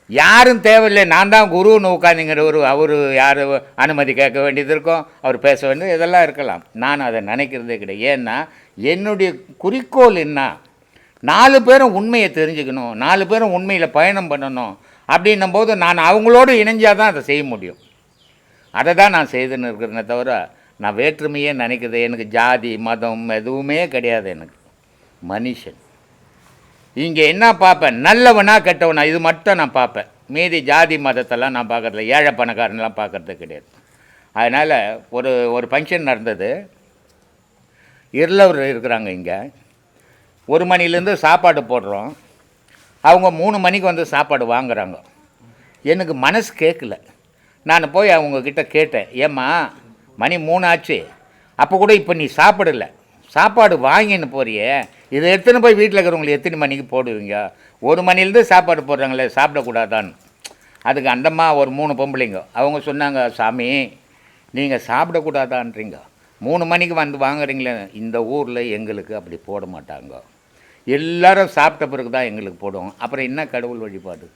யாரும் தேவையில்லை, நான் தான் குருன்னு உட்காந்துங்கிறவர், அவர் யார் அனுமதி கேட்க வேண்டியது இருக்கும், அவர் பேச வேண்டியது இதெல்லாம் இருக்கலாம். நான் அதை நினைக்கிறதே கிடையாது. ஏன்னா என்னுடைய குறிக்கோள் என்ன, 4 பேரும் உண்மையை தெரிஞ்சுக்கணும், 4 பேரும் உண்மையில் பயணம் பண்ணணும். அப்படின்னும் போது நான் அவங்களோடு இணைஞ்சால் தான் அதை செய்ய முடியும். அதை தான் நான் செய்துன்னு இருக்கிறேனே தவிர நான் வேற்றுமையே நினைக்கிறது. எனக்கு ஜாதி மதம் எதுவுமே கிடையாது. எனக்கு மனுஷன் இங்கே என்ன பார்ப்பேன், நல்லவனா கெட்டவனா, இது மட்டும் நான் பார்ப்பேன். மீதி ஜாதி மதத்தெல்லாம் நான் பார்க்கறதில்ல, ஏழை பணக்காரனெலாம் பார்க்குறது கிடையாது. அதனால் ஒரு ஃபங்க்ஷன் நடந்தது. இருளவர் இருக்கிறாங்க இங்கே, 1 மணிலேருந்து சாப்பாடு போடுறோம், அவங்க 3 மணிக்கு சாப்பாடு வாங்குகிறாங்க. எனக்கு மனசு கேட்கல. நான் போய் அவங்கக்கிட்ட கேட்டேன், ஏம்மா மணி 3 ஆச்சு, அப்போ கூட இப்போ நீ சாப்பிடலை, சாப்பாடு வாங்கின்னு போறியே, இதை எடுத்துன்னு போய் வீட்டில் இருக்கிறவங்களுக்கு எத்தனை மணிக்கு போடுவீங்க? 1 மணிலேருந்து சாப்பாடு போடுறாங்களே, சாப்பிடக்கூடாதான்னு. அதுக்கு அந்தம்மா ஒரு 3 பொம்பளைங்க அவங்க சொன்னாங்க, சாமி நீங்கள் சாப்பிடக்கூடாதான்றீங்க, 3 மணிக்கு வாங்குறீங்களே, இந்த ஊரில் எங்களுக்கு அப்படி போட மாட்டாங்க, எல்லோரும் சாப்பிட்ட பிறகு தான் எங்களுக்கு போடுவோம். அப்புறம் என்ன கடவுள் வழிபாடு?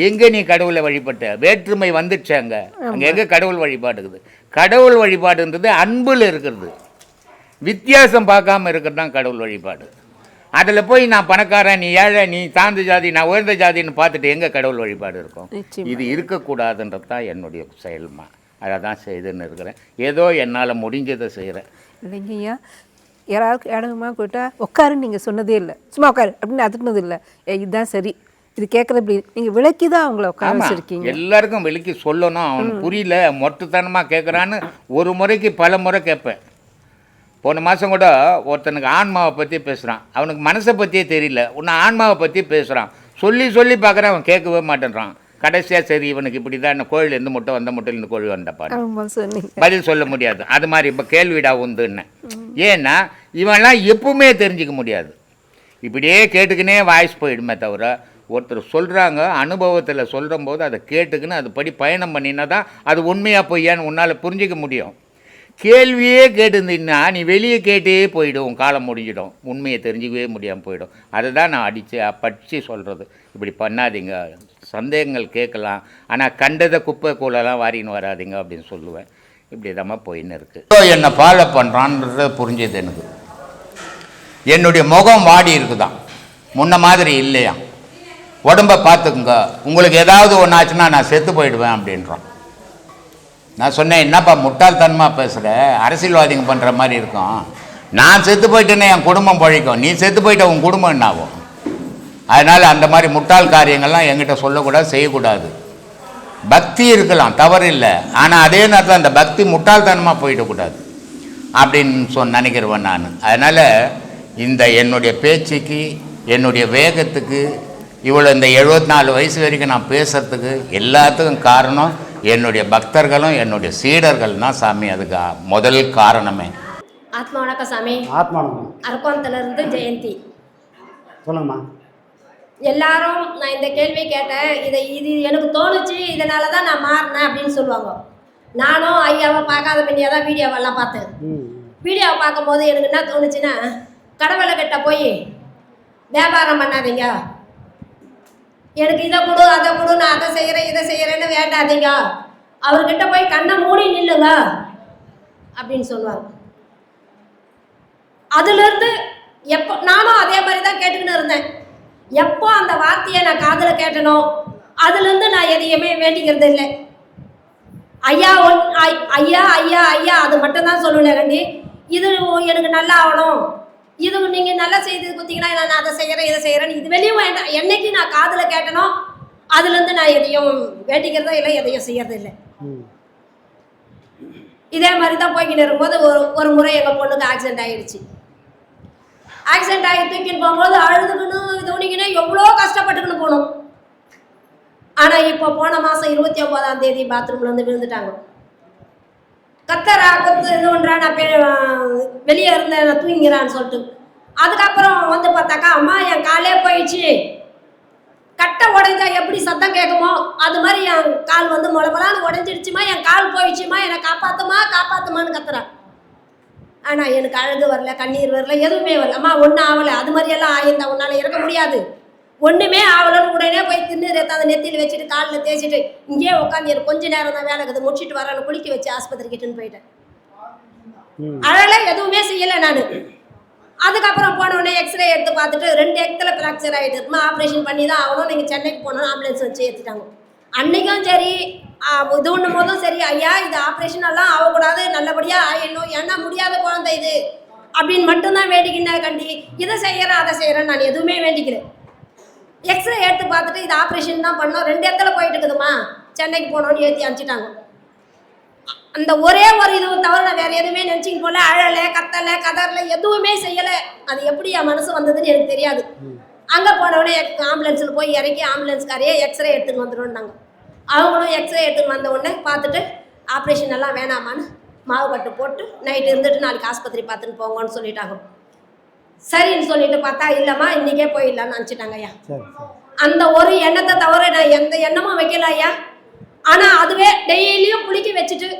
எங்கே நீ கடவுளை வழிபட்ட? வேற்றுமை வந்துடுச்சு அங்கே எங்கே கடவுள் வழிபாடுக்குது? கடவுள் வழிபாடுன்றது அன்பில் இருக்கிறது, வித்தியாசம் பார்க்காம இருக்கிறது தான் கடவுள் வழிபாடு. அதில் போய் நான் பணக்காரன், நீ ஏழை, நீ தாழ்ந்த ஜாதி, நான் உயர்ந்த ஜாதின்னு பார்த்துட்டு எங்கே கடவுள் வழிபாடு இருக்கும்? நிச்சயமா. இது இருக்கக்கூடாதுன்றது தான் என்னுடைய செயல்மா. அதை தான் செய்துன்னு இருக்கிறேன். ஏதோ என்னால் முடிஞ்சதை செய்கிறேன். இல்லைங்க ஐயா, யாராவது இடமா போயிட்டா உட்காருன்னு நீங்கள் சொன்னதே இல்லை, சும்மா உட்காரு அப்படின்னு அதுக்குனது இல்லை. இதுதான் சரி, இது கேட்குறது நீங்கள் விளக்கி தான் அவங்கள உட்கார வச்சுருக்கீங்க. எல்லாருக்கும் விளக்கி சொல்லணும். அவனுக்கு புரியல, மொட்டுத்தனமாக கேட்குறான்னு ஒரு முறைக்கு பல முறை கேட்பேன். போன மாதம் கூட ஒருத்தனுக்கு ஆன்மாவை பற்றி பேசுகிறான். அவனுக்கு மனசை பற்றியே தெரியல, உன்னை ஆன்மாவை பற்றி பேசுகிறான். சொல்லி சொல்லி பார்க்குறேன், அவன் கேட்கவே மாட்டேன்றான். கடைசியாக சரி இவனுக்கு இப்படி தான், இந்த கோழிலேருந்து முட்டை வந்த முட்டையிலேருந்து கோழி வந்தப்பாரு பதில் சொல்ல முடியாது. அது மாதிரி இப்போ கேள்விடா உண்டுன்னு. ஏன்னா இவன்லாம் எப்பவுமே தெரிஞ்சிக்க முடியாது. இப்படியே கேட்டுக்கினே வாய்ஸ் போயிடுமே தவிர, ஒருத்தர் சொல்கிறாங்க அனுபவத்தில் சொல்கிற போது அதை கேட்டுக்கின்னு அது படி பயணம் பண்ணினா தான் அது உண்மையாக பொய்யான்னு உன்னால் புரிஞ்சிக்க முடியும். கேள்வியே கேட்டுருந்தீங்கன்னா நீ வெளியே கேட்டே போயிடும், காலம் முடிஞ்சிடும், உண்மையை தெரிஞ்சிக்கவே முடியாமல் போயிடும். அதை தான் நான் படித்து சொல்கிறது. இப்படி பண்ணாதீங்க, சந்தேகங்கள் கேட்கலாம், ஆனால் கண்டதை குப்பை கூலெல்லாம் வாரின்னு வராதிங்க அப்படின்னு சொல்லுவேன். இப்படி தான் போயின்னு இருக்குது. என்னை ஃபாலோ பண்ணுறான்றத புரிஞ்சது எனக்கு. என்னுடைய முகம் வாடி இருக்குதான், முன்ன மாதிரி இல்லையா. உடம்பை பார்த்துக்குங்க, உங்களுக்கு ஏதாவது ஒன்று ஆச்சுன்னா நான் செத்து போயிடுவேன் அப்படின்றான். நான் சொன்னேன், என்னப்பா முட்டாள்தனமாக பேசுகிற, அரசியல்வாதிங்க பண்ணுற மாதிரி இருக்கும். நான் செத்து போயிட்டேன்னே என் குடும்பம் பழிக்கும், நீ செத்து போயிட்ட உன் குடும்பம் என்ன ஆகும்? அதனால் அந்த மாதிரி முட்டாள் காரியங்கள்லாம் என்கிட்ட சொல்லக்கூடாது, செய்யக்கூடாது. பக்தி இருக்கலாம், தவறு இல்லை, ஆனால் அதே நேரத்தில் அந்த பக்தி முட்டாள்தனமாக போயிடக்கூடாது அப்படின்னு நினைக்கிறவன் நான். அதனால் இந்த என்னுடைய பேச்சுக்கு, என்னுடைய வேகத்துக்கு, இவ்வளோ இந்த 74 வயசு வரைக்கும் நான் பேசுகிறதுக்கு எல்லாத்துக்கும் காரணம் என்னுடைய பக்தர்களும் என்னுடைய சீடர்கள் தான் சாமி. அதுக்கு முதல் காரணமே. ஆத்மா வணக்கம் சாமி. ஆத்மா வணக்கம். அரக்கோணத்துலேருந்து ஜெயந்தி. சொல்லுங்கம்மா. எல்லாரும் நான் இந்த கேள்வி கேட்டேன், இது எனக்கு தோணுச்சு, இதனால தான் நான் மாறினேன் அப்படின்னு சொல்லுவாங்க. நானும் ஐயாவை பார்க்காத பின்னியாக தான் வீடியோவெல்லாம் பார்த்தேன். வீடியோவை பார்க்கும்போது எனக்கு என்ன தோணுச்சுன்னா, கடவுளை கிட்ட போய் வியாபாரம் பண்ணாதீங்க, எனக்கு இதை கொடு அதை கொடு, நான் அதை செய்கிறேன் இதை செய்கிறேன்னு வேண்டாதீங்க, அவர்கிட்ட போய் கண்ணை மூடி நில்லுங்க அப்படின்னு சொல்லுவாங்க. அதுலேருந்து எப்போ நானும் அதே மாதிரி தான் கேட்டுக்கிட்டு இருந்தேன். எப்போ அந்த வார்த்தையை நான் காதில் கேட்டனோ அதுலேருந்து நான் எதையுமே வேண்டிக்கிறது இல்லை. ஐயா ஐயா ஐயா ஐயா அது மட்டும்தான் சொல்லுவேன் கண்டி. இது எனக்கு நல்லா ஆகணும், இது நீங்கள் நல்லா செய்து கொடுத்தீங்கன்னா நான் அதை செய்கிறேன் இதை செய்கிறேன்னு இது வெளியும் வேண்டாம். என்னைக்கு நான் காதில் கேட்டனோ அதுலேருந்து நான் எதையும் வேண்டிக்கிறதோ இல்லை, எதையும் செய்யறது இல்லை. இதே மாதிரி தான் போய்கிட்டு இருக்கும்போது ஒரு முறை எங்கள் பொண்ணுக்கு ஆக்சிடென்ட் ஆகிடுச்சு. ஆக்சிடென்ட் ஆகி தூக்கின்னு போகும்போது அழுதுக்கணும் தோணிக்கினே எவ்வளோ கஷ்டப்பட்டுக்கணும் போனோம். ஆனால் இப்போ போன மாதம் 29ஆம் தேதி பாத்ரூமில் வந்து விழுந்துட்டாங்க. கத்தரா கொத்து இது ஒன்றா நான் வெளியே இருந்தேன், நான் தூங்கிறான்னு சொல்லிட்டு. அதுக்கப்புறம் வந்து பார்த்தாக்கா, அம்மா என் காலே போயிடுச்சு, கட்டை உடைஞ்சா எப்படி சத்தம் கேட்குமோ அது மாதிரி என் கால் வந்து முளமலான்னு உடஞ்சிடுச்சுமா, என் கால் போயிடுச்சுமா, என்னை காப்பாற்றுமா காப்பாற்றுமான்னு கத்துறான். ஆனால் எனக்கு அழுது வரல, கண்ணீர் வரல, எதுவுமே வரல. அம்மா ஒன்றும் ஆகலை, அது மாதிரியெல்லாம் ஆயிருந்தா உன்னால் இறக்க முடியாது, ஒன்றுமே ஆகலன்னு உடனே போய் தின்னு அந்த நெத்தியில் வச்சுட்டு காலில் தேய்ச்சிட்டு இங்கேயே உட்காந்து எனக்கு கொஞ்சம் நேரம் தான் வேலை இருக்குது, முடிச்சுட்டு வரேன்னு குளிக்க வச்சு ஆஸ்பத்திரிக்கிட்டுன்னு போயிட்டேன். அழலை, எதுவுமே செய்யலை நான். அதுக்கப்புறம் போனோடனே எக்ஸ்ரே எடுத்து பார்த்துட்டு 2 இடத்துல ஃப்ராக்சர் ஆகிட்டு இருக்குமா, ஆப்ரேஷன் பண்ணி தான் ஆகணும், நீங்கள் சென்னைக்கு போனோம், ஆம்புலன்ஸ் வச்சு ஏற்றிட்டாங்க. அன்றைக்கும் சரி இது ஒன்றும் போதும் சரி, ஐயா இது ஆப்ரேஷன் எல்லாம் ஆகக்கூடாது, நல்லபடியாக ஆயிடணும், ஏன்னா முடியாத குழந்தை இது அப்படின்னு மட்டும்தான் வேண்டிக்கிட்டேன் கண்டி. இதை செய்கிறேன் அதை செய்கிறேன் நான் எதுவுமே வேண்டிக்கிறேன். எக்ஸ்ரே எடுத்து பார்த்துட்டு இது ஆப்ரேஷன் தான் பண்ணோம், 2 இடத்துல போயிட்டு இருக்குதுமா, சென்னைக்கு போனோன்னு ஏற்றி அனுப்பிச்சிட்டாங்க. அந்த ஒரே ஒரு இது தவிர நான் வேறு எதுவுமே நினச்சிங்க போல, அழலை கத்தலை கதறலை எதுவுமே செய்யலை. அது எப்படி என் மனசு வந்ததுன்னு எனக்கு தெரியாது. அங்கே போனவுடனே ஆம்புலன்ஸில் போய் இறக்கி ஆம்புலன்ஸ்காரையே எக்ஸ்ரே எடுத்துன்னு வந்துடும்னாங்க. அவங்களும் எக்ஸ்ரே எடுத்துன்னு வந்த உடனே பார்த்துட்டு ஆப்ரேஷன் எல்லாம் வேணாமான்னு மாவு கட்டு போட்டு நைட்டு இருந்துட்டு நாளைக்கு ஆஸ்பத்திரி பார்த்துன்னு போங்கன்னு சொல்லிட்டாங்க. சரின்னு சொல்லிட்டு பார்த்தா இல்லைம்மா இன்றைக்கே போயிடலான்னு நினச்சிட்டாங்க ஐயா. அந்த ஒரு எண்ணத்தை தவிர நான் எந்த எண்ணமும் வைக்கல ஐயா. ஆனால் அதுவே டெய்லியும் குளிக்க வச்சுட்டு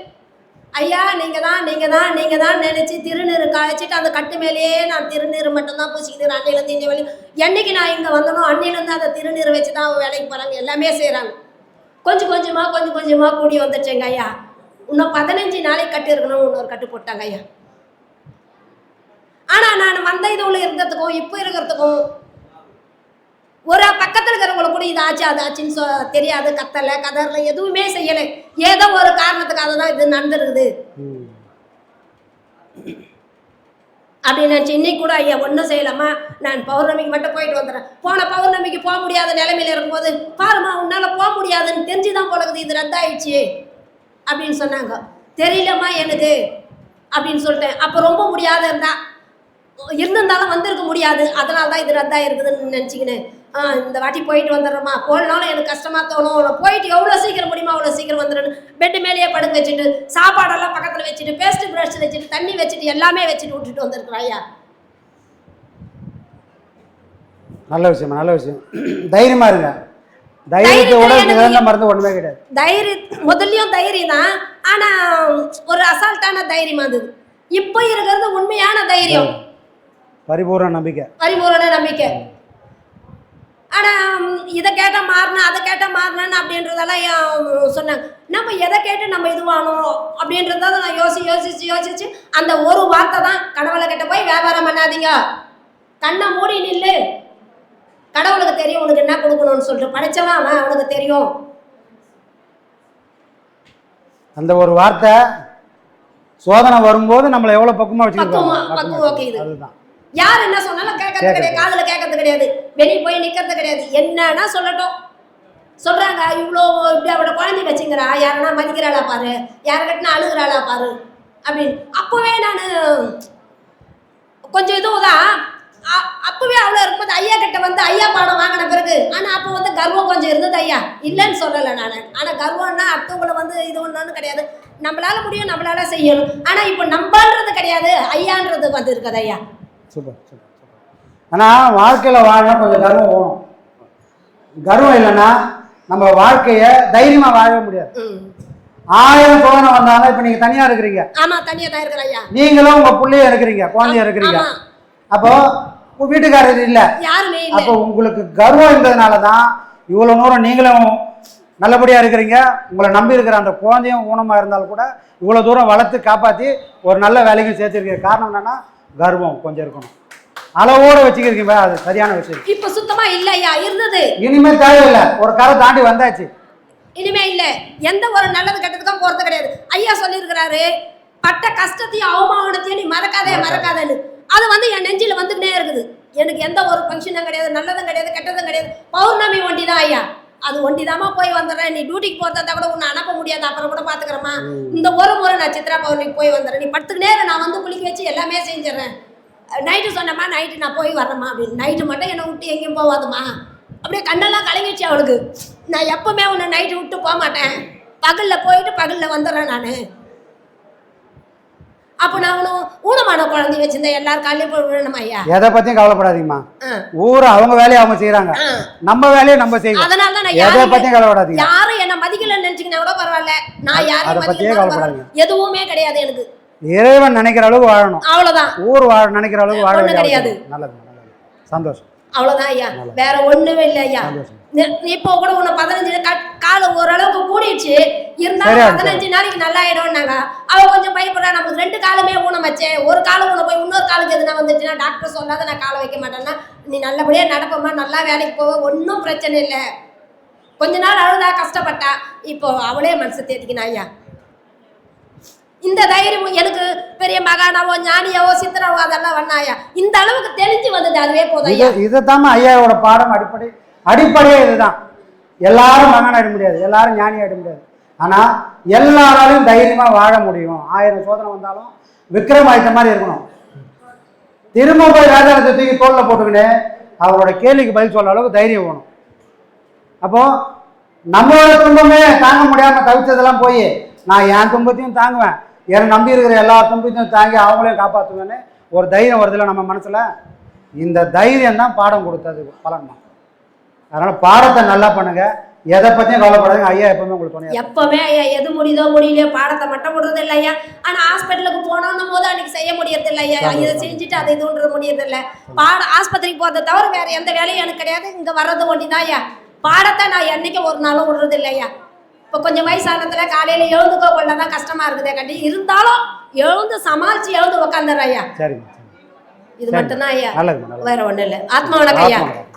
ஐயா நீங்கள் தான் நினச்சி திருநீர் காய்ச்சிட்டு அந்த கட்டு மேலேயே நான் திருநீர் மட்டும்தான் பூசிக்கிட்டு அன்னையிலேருந்து இன்னி வழி என்னைக்கு நான் இங்கே வந்தனோ அன்னையிலேருந்து அந்த திருநீர் வச்சு தான் வேலைக்கு போகிறாங்க, எல்லாமே செய்கிறாங்க. கொஞ்சம் கொஞ்சமாக கூடி வந்துடுச்சேங்க ஐயா. இன்னும் 15 நாளைக்கு கட்டு இருக்கணும், இன்னொரு கட்டு போட்டாங்க ஐயா. ஆனால் நான் வந்த இதுல இருந்ததுக்கும் இப்போ இருக்கிறதுக்கும் ஒரு பக்கத்தில் இருக்கிறவங்கள கூட இது ஆச்சு அது ஆச்சுன்னு தெரியாது, கத்தலை கதறல எதுவுமே செய்யலை. ஏதோ ஒரு காரணத்துக்காக தான் இது நடந்துருக்குது அப்படின்னு நினச்சி இன்னைக்கு கூட ஐயா ஒன்றும் செய்யலாமா, நான் பௌர்ணமிக்கு மட்டும் போயிட்டு வந்துடுறேன். போன பௌர்ணமிக்கு போக முடியாத நிலைமையில இருக்கும்போது பாருமா உன்னால் போக முடியாதுன்னு தெரிஞ்சுதான் போலகுது இது ரத்தாயிடுச்சு அப்படின்னு சொன்னாங்க. தெரியலம்மா எனக்கு அப்படின்னு சொல்லிட்டேன். அப்போ ரொம்ப முடியாத இருந்திருந்தாலும் வந்திருக்க முடியாது, அதனால தான் இது ரத்தா இருக்குதுன்னு நினச்சிக்கினேன். இந்த வாட்டி போயிட்டு வந்துடுறோமா, போனாலும் எனக்கு கஷ்டமாக தோணும், போயிட்டு எவ்வளோ சீக்கிரம் முடியுமா அவ்வளோ சீக்கிரம் வந்துடணும். பெட்டு மேலேயே படுக்க வச்சுட்டு சாப்பாடெல்லாம் பக்கத்தில் வச்சுட்டு பேஸ்ட் ப்ரஷ் வச்சுட்டு தண்ணி வச்சுட்டு எல்லாமே வச்சுட்டு விட்டுட்டு வந்திருக்கிறோம் ஐயா. நல்ல விஷயம், நல்ல விஷயம். தைரியமா இருங்க. தைரியத்தோட மருந்து ஒண்ணுமே கிடையாது. தைரியம் முதல்லயும் தைரியம் தான், ஆனா ஒரு அசால்ட்டான தைரியம் அது. இப்போ இருக்கிறது உண்மையான தைரியம், பரிபூர்ண நம்பிக்கை. பரிபூர்ண நம்பிக்கை. ஆனால் இதை கேட்டால் மாறினா அதை கேட்டால் மாறினான்னு அப்படின்றதெல்லாம் சொன்னாங்க. நம்ம எதை கேட்டு நம்ம இதுவானோம் அப்படின்றத நான் யோசிச்சு அந்த ஒரு வார்த்தை தான், கடவுளை கிட்ட போய் வியாபாரம் பண்ணாதீங்க, கண்ணை மூடி நில்லு, கடவுளுக்கு தெரியும் உனக்கு என்ன கொடுக்கணும்னு சொல்லிட்டு படைச்சவன் அவன், அவனுக்கு தெரியும். அந்த ஒரு வார்த்தை சோதனை வரும்போது நம்மளை எவ்வளவு பக்குவமா வச்சுக்கிட்டு அதுதான். யார் என்ன சொன்னாலும் கேட்கறது கிடையாது, காதுல கேட்கறது கிடையாது, வெளியே போய் நிக்கிறது கிடையாது. என்னன்னா சொல்லட்டும் சொல்றாங்க, இவ்வளோ இப்படி அவட குழந்தை வச்சுங்கிறா, யாருன்னா மதிக்கிறாளா பாரு, யாருக்கிட்டனா அழுகிறாளா பாரு அப்படின்னு. அப்பவே நான் கொஞ்சம் இதுதான், அப்பவே அவ்வளோ இருக்கும்போது ஐயா கிட்ட வந்து ஐயா பாடம் வாங்கின பிறகு, ஆனால் அப்போ வந்து கர்வம் கொஞ்சம் இருந்தது ஐயா, இல்லைன்னு சொல்லலை நான். ஆனால் கர்வம்னா அடுத்தவங்களை வந்து இது ஒன்றுன்னு கிடையாது, நம்மளால முடியும் நம்மளால செய்யணும். ஆனால் இப்போ நம்பன்றது கிடையாது, ஐயான்றது வந்து இருக்குது ஐயா. Super super super. ஆனால் வாழ்க்கையில் வாழணும் கொஞ்சம் கர்வம் வேணும். கர்வம் இல்லைன்னா நம்ம வாழ்க்கையை தைரியமாக வாழவே முடியாது. 1000 சோதனை வந்தாலும் இப்போ நீங்கள் தனியாக இருக்கிறீங்க. ஆமாம், தனியாக தான் இருக்கிற ஐயா. நீங்களும் உங்கள் பிள்ளைய இருக்கிறீங்க, குழந்தைய இருக்கிறீங்க. அப்போ வீட்டுக்காரர் இல்லை, யாருமே இல்லை. அப்போ உங்களுக்கு கர்வம் இருந்ததுனால தான் இவ்வளோ தூரம் நீங்களும் நல்லபடியாக இருக்கிறீங்க. உங்களை நம்பி இருக்கிற அந்த குழந்தையும் ஊனமாக இருந்தாலும் கூட இவ்வளோ தூரம் வளர்த்து காப்பாற்றி ஒரு நல்ல வேலைக்கும் சேர்த்துருக்கிற காரணம் என்னன்னா கர்வம் கொஞ்சம் இருக்கணும், அளவோட வச்சுக்கிறீங்க. அது சரியான விஷயம். இப்ப சுத்தமா இல்ல ஐயா, இருந்தது. இனிமே தேவையில்லை, ஒரு கரை தாண்டி வந்தாச்சு. இனிமே இல்ல, எந்த ஒரு நல்லது கெட்டதுக்கும் போறது கிடையாது. ஐயா சொல்லியிருக்கிறாரு, பட்ட கஷ்டத்தையும் அவமானத்தையும் நீ மறக்காதேன்னு. அது வந்து என் நெஞ்சில வந்துக்கிட்டே இருக்குது. எனக்கு எந்த ஒரு ஃபங்க்ஷனும் கிடையாது, நல்லதும் கிடையாது, கெட்டதும் கிடையாது. பௌர்ணமி ஒண்டி தான் ஐயா, அது ஒண்டிதாமா போய் வந்துடுறேன். நீ டியூட்டிக்கு போகிறதா கூட உன்னை அனுப்ப முடியாது, அப்புறம் கூட பார்த்துக்கிறேம்மா. இந்த ஒரு முறை நான் சித்ரா பௌர்ணமிக்கு போய் வந்துடுறேன், நீ படுத்துக்கு நேரம் நான் வந்து குளிக்க வச்சு எல்லாமே செஞ்சிடறேன். நைட்டு சொன்னம்மா, நைட்டு நான் போய் வரேம்மா அப்படின்னு. நைட்டு மட்டும் என்னை விட்டு எங்கேயும் போகாதுமா. அப்படியே கண்ணெல்லாம் கலங்கிடுச்சு அவளுக்கு. நான் எப்பவுமே உன்னை நைட்டு விட்டு போக மாட்டேன், பகலில் போயிட்டு பகலில் வந்துடுறேன் நான். அப்போ நான் ஊனமான குழந்தை வச்சிருந்தேன், எல்லாரும் காலையும் போய் விழணும் ஐயா. எதை பத்தியும் கவலைப்படாதீங்கம்மா, ஊரை அவங்க வேலையை அவங்க செய்யறாங்க, நம்ம வேலையை நம்ம செய்யணும். அதனால தான் நான் எதை பத்தியும் கவலைப்படாதீங்க. யாரும் என்ன மதிக்கல நினைச்சீங்கன்னா கூட பரவாயில்ல, நான் யாரையும் மதிக்கல, எதுவுமே கிடையாது எனக்கு. இறைவன் நினைக்கிற அளவுக்கு வாழணும், அவ்வளவுதான். ஊர் நினைக்கிற அளவுக்கு வாழ கிடையாது. நல்லது நல்லது, சந்தோஷம். அவ்வளவுதான் ஐயா, வேற ஒண்ணுமே இல்லை ஐயா. இப்போ கூட உன்னை 15 காலம் ஓரளவுக்கு கூடிடுச்சு, இருந்தாலும் 15 நாளைக்கு நல்லா ஆயிடும்னாங்க. அவ கொஞ்சம் பயப்படுறா, நமக்கு 2 காலமே ஊனம் வச்சேன், ஒரு காலம் ஊன போய் இன்னொரு காலுக்கு எதுனா வந்துச்சுன்னா டாக்டர் சொல்லாத நான் காலை வைக்க மாட்டேன்னா, நீ நல்லபடியா நடப்பமா, நல்லா வேலைக்கு போவ, ஒன்றும் பிரச்சனை இல்லை. கொஞ்ச நாள் அழுதா கஷ்டப்பட்டா, இப்போ அவளே மனசு தேத்திக்கினா ஐயா. இந்த தைரியம் எனக்கு பெரிய மகானாவோ ஞானியாவோ சித்தராவோ அதெல்லாம் வண்ணாயா, இந்த அளவுக்கு தெளிஞ்சு வந்தது, அதுவே போதும். இதுதான் ஐயாவோட பாடம், அடிப்படையே இதுதான். எல்லாரும் மகான் ஆயிட முடியாது, எல்லாரும் ஞானி ஆயிட முடியாது, ஆனா எல்லாராலையும் தைரியமா வாழ முடியும். 1000 சோதனை வந்தாலும் விக்ரமாதித்த மாதிரி இருக்கணும். திரும்ப போய் ராஜாரத்தை தூக்கி தோல்ல போட்டுக்கின்னு அவரோட கேள்விக்கு பதில் சொல்ற அளவுக்கு தைரியம் வேணும். அப்போ நம்மளோட துன்பமே தாங்க முடியாம தவிச்சதெல்லாம் போய் நான் என் துன்பத்தையும் தாங்குவேன், என்னை நம்பி இருக்கிற எல்லா துன்பத்தையும் தாங்கி அவங்களையும் காப்பாற்றுவேன்னு ஒரு தைரியம் வருதுல்ல நம்ம மனசுல. இந்த தைரியம் தான் பாடம் கொடுத்தது பலன் தான். அதனால பாடத்தை நல்லா பண்ணுங்க, எதை பத்தியும் கவலைப்படாதீங்க. ஐயா எப்பவுமே உங்களுக்கு துணை. எப்பவுமே ஐயா எது முடியுதோ முடியலையோ பாடத்தை மட்டும் விடுறது இல்லை ஐயா. ஆனா ஹாஸ்பிட்டலுக்கு போனோன்னும் போது அன்னைக்கு செய்ய முடியறது இல்லை ஐயா, இதை செஞ்சுட்டு அதை இதுன்றது முடியறது இல்லை. ஆஸ்பத்திரிக்கு போறதை தவிர வேற எந்த வேலையும் எனக்கு கிடையாது, இங்க வர்றது ஒண்டிதான் ஐயா. பாடத்தை நான் என்னைக்கு ஒரு நாளும் விடுறது இல்லை ஐயா. இப்போ கொஞ்சம் வயசானதுல காலையில எழுந்துக்கோ கொள்ளதான் கஷ்டமா இருக்குதே கண்டி, இருந்தாலும் எழுந்து சமாளிச்சு எழுந்து உக்காந்துடுற ஐயா. சரிங்க. இது மட்டும்தான் ஐயா, நல்லது நல்லது. வேற ஒண்ணும் இல்லை. ஆத்மா வணக்கம் ஐயா. ஆத்மா வணக்கம்.